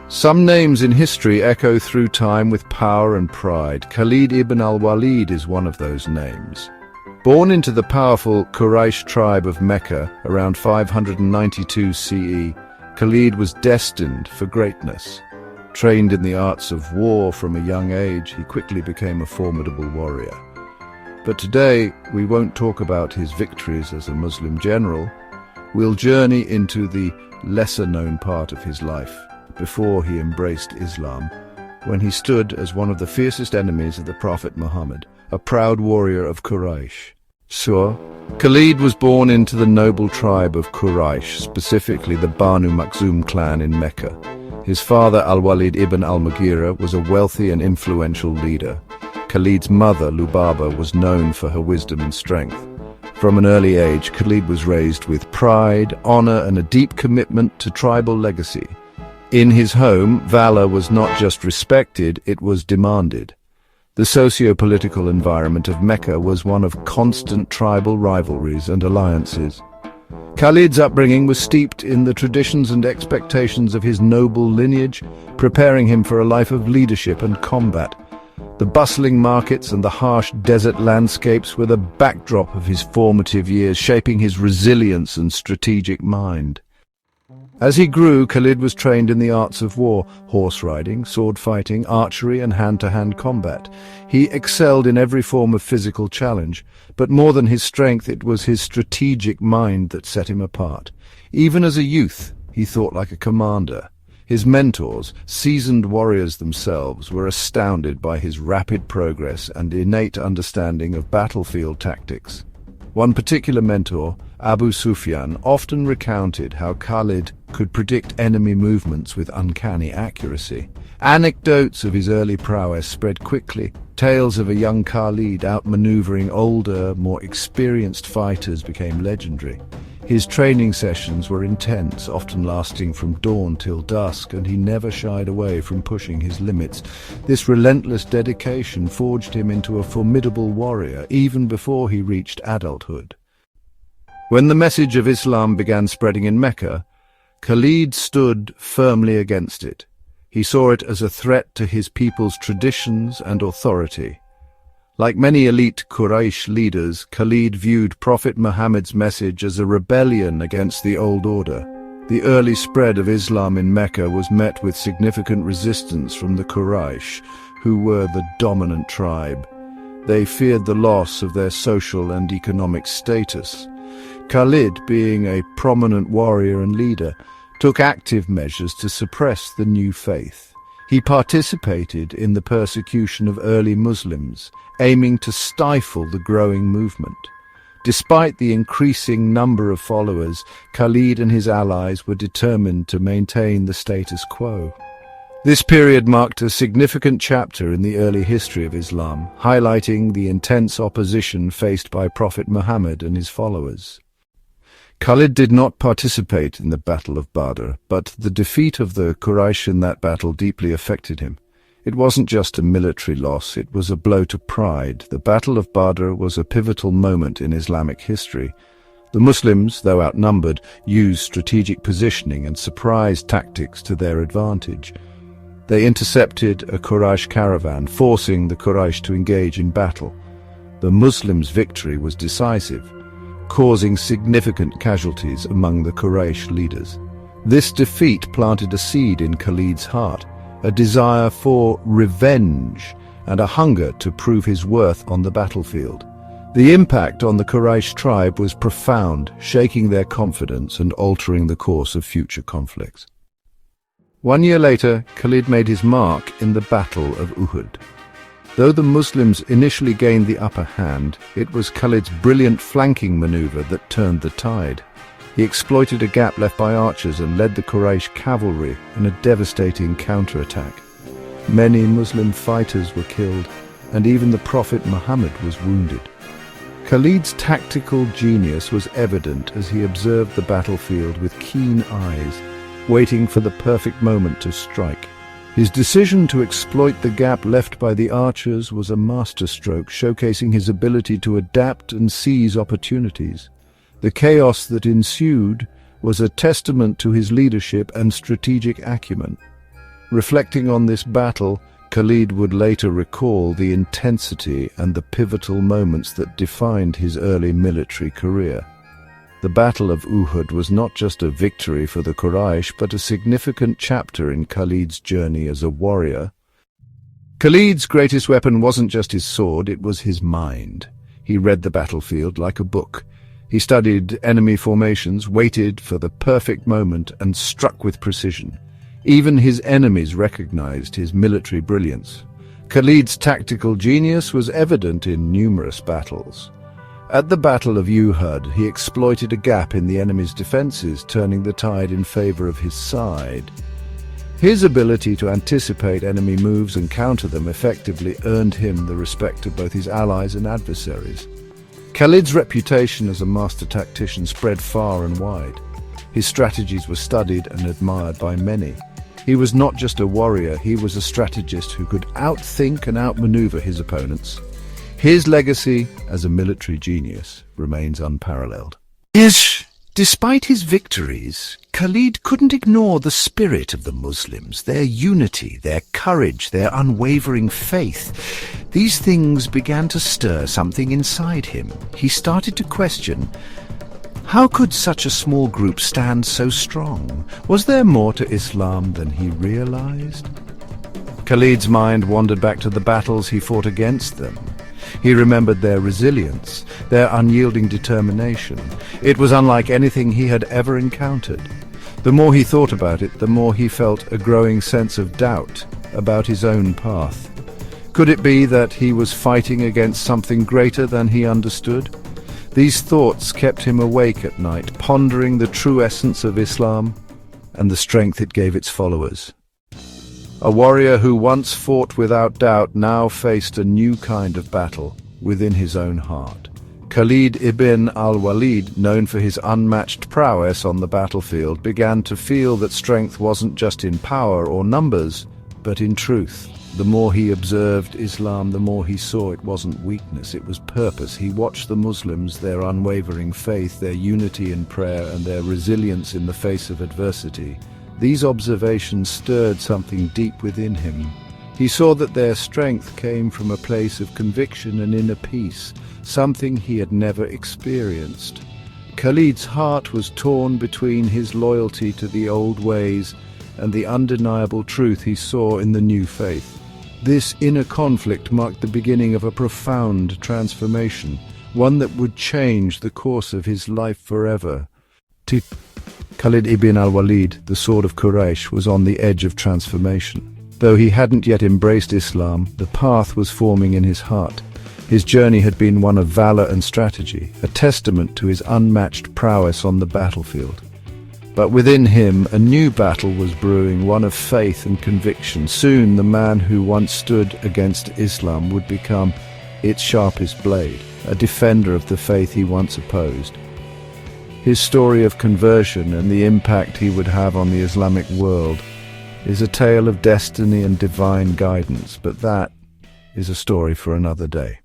Some names in history echo through time with power and pride. Khalid ibn al-Walid is one of those names. Born into the powerful Quraysh tribe of Mecca around 592 CE, Khalid was destined for greatness. Trained in the arts of war from a young age, he quickly became a formidable warrior. But today, we won't talk about his victories as a Muslim general. We'll journey into the lesser-known part of his life, before he embraced Islam, when he stood as one of the fiercest enemies of the Prophet Muhammad, a proud warrior of Quraysh. So, Khalid was born into the noble tribe of Quraysh, specifically the Banu Makhzum clan in Mecca. His father, al-Walid ibn al-Mughira, was a wealthy and influential leader. Khalid's mother, Lubaba, was known for her wisdom and strength. From an early age, Khalid was raised with pride, honor, and a deep commitment to tribal legacy. In his home, valor was not just respected, it was demanded. The socio-political environment of Mecca was one of constant tribal rivalries and alliances. Khalid's upbringing was steeped in the traditions and expectations of his noble lineage, preparing him for a life of leadership and combat. The bustling markets and the harsh desert landscapes were the backdrop of his formative years, shaping his resilience and strategic mind. As he grew, Khalid was trained in the arts of war, horse riding, sword fighting, archery, and hand-to-hand combat. He excelled in every form of physical challenge, but more than his strength, it was his strategic mind that set him apart. Even as a youth, he thought like a commander. His mentors, seasoned warriors themselves, were astounded by his rapid progress and innate understanding of battlefield tactics. One particular mentor, Abu Sufyan, often recounted how Khalid could predict enemy movements with uncanny accuracy. Anecdotes of his early prowess spread quickly. Tales of a young Khalid outmaneuvering older, more experienced fighters became legendary. His training sessions were intense, often lasting from dawn till dusk, and he never shied away from pushing his limits. This relentless dedication forged him into a formidable warrior, even before he reached adulthood. When the message of Islam began spreading in Mecca, Khalid stood firmly against it. He saw it as a threat to his people's traditions and authority. Like many elite Quraysh leaders, Khalid viewed Prophet Muhammad's message as a rebellion against the old order. The early spread of Islam in Mecca was met with significant resistance from the Quraysh, who were the dominant tribe. They feared the loss of their social and economic status. Khalid, being a prominent warrior and leader, took active measures to suppress the new faith. He participated in the persecution of early Muslims, aiming to stifle the growing movement. Despite the increasing number of followers, Khalid and his allies were determined to maintain the status quo. This period marked a significant chapter in the early history of Islam, highlighting the intense opposition faced by Prophet Muhammad and his followers. Khalid did not participate in the Battle of Badr, but the defeat of the Quraysh in that battle deeply affected him. It wasn't just a military loss, it was a blow to pride. The Battle of Badr was a pivotal moment in Islamic history. The Muslims, though outnumbered, used strategic positioning and surprise tactics to their advantage. They intercepted a Quraysh caravan, forcing the Quraysh to engage in battle. The Muslims' victory was decisive, causing significant casualties among the Quraysh leaders. This defeat planted a seed in Khalid's heart, a desire for revenge and a hunger to prove his worth on the battlefield. The impact on the Quraysh tribe was profound, shaking their confidence and altering the course of future conflicts. 1 year later, Khalid made his mark in the Battle of Uhud. Though the Muslims initially gained the upper hand, it was Khalid's brilliant flanking maneuver that turned the tide. He exploited a gap left by archers and led the Quraysh cavalry in a devastating counterattack. Many Muslim fighters were killed, and even the Prophet Muhammad was wounded. Khalid's tactical genius was evident as he observed the battlefield with keen eyes, waiting for the perfect moment to strike. His decision to exploit the gap left by the archers was a masterstroke, showcasing his ability to adapt and seize opportunities. The chaos that ensued was a testament to his leadership and strategic acumen. Reflecting on this battle, Khalid would later recall the intensity and the pivotal moments that defined his early military career. The Battle of Uhud was not just a victory for the Quraysh, but a significant chapter in Khalid's journey as a warrior. Khalid's greatest weapon wasn't just his sword, it was his mind. He read the battlefield like a book. He studied enemy formations, waited for the perfect moment, and struck with precision. Even his enemies recognized his military brilliance. Khalid's tactical genius was evident in numerous battles. At the Battle of Uhud, he exploited a gap in the enemy's defenses, turning the tide in favor of his side. His ability to anticipate enemy moves and counter them effectively earned him the respect of both his allies and adversaries. Khalid's reputation as a master tactician spread far and wide. His strategies were studied and admired by many. He was not just a warrior, he was a strategist who could outthink and outmaneuver his opponents. His legacy as a military genius remains unparalleled. Despite his victories, Khalid couldn't ignore the spirit of the Muslims, their unity, their courage, their unwavering faith. These things began to stir something inside him. He started to question, how could such a small group stand so strong? Was there more to Islam than he realized? Khalid's mind wandered back to the battles he fought against them. He remembered their resilience, their unyielding determination. It was unlike anything he had ever encountered. The more he thought about it, the more he felt a growing sense of doubt about his own path. Could it be that he was fighting against something greater than he understood? These thoughts kept him awake at night, pondering the true essence of Islam and the strength it gave its followers. A warrior who once fought without doubt now faced a new kind of battle within his own heart. Khalid ibn al-Walid, known for his unmatched prowess on the battlefield, began to feel that strength wasn't just in power or numbers, but in truth. The more he observed Islam, the more he saw it wasn't weakness, it was purpose. He watched the Muslims, their unwavering faith, their unity in prayer, and their resilience in the face of adversity. These observations stirred something deep within him. He saw that their strength came from a place of conviction and inner peace, something he had never experienced. Khalid's heart was torn between his loyalty to the old ways and the undeniable truth he saw in the new faith. This inner conflict marked the beginning of a profound transformation, one that would change the course of his life forever. Khalid ibn al-Walid, the sword of Quraysh, was on the edge of transformation. Though he hadn't yet embraced Islam, the path was forming in his heart. His journey had been one of valor and strategy, a testament to his unmatched prowess on the battlefield. But within him, a new battle was brewing, one of faith and conviction. Soon, the man who once stood against Islam would become its sharpest blade, a defender of the faith he once opposed. His story of conversion and the impact he would have on the Islamic world is a tale of destiny and divine guidance, but that is a story for another day.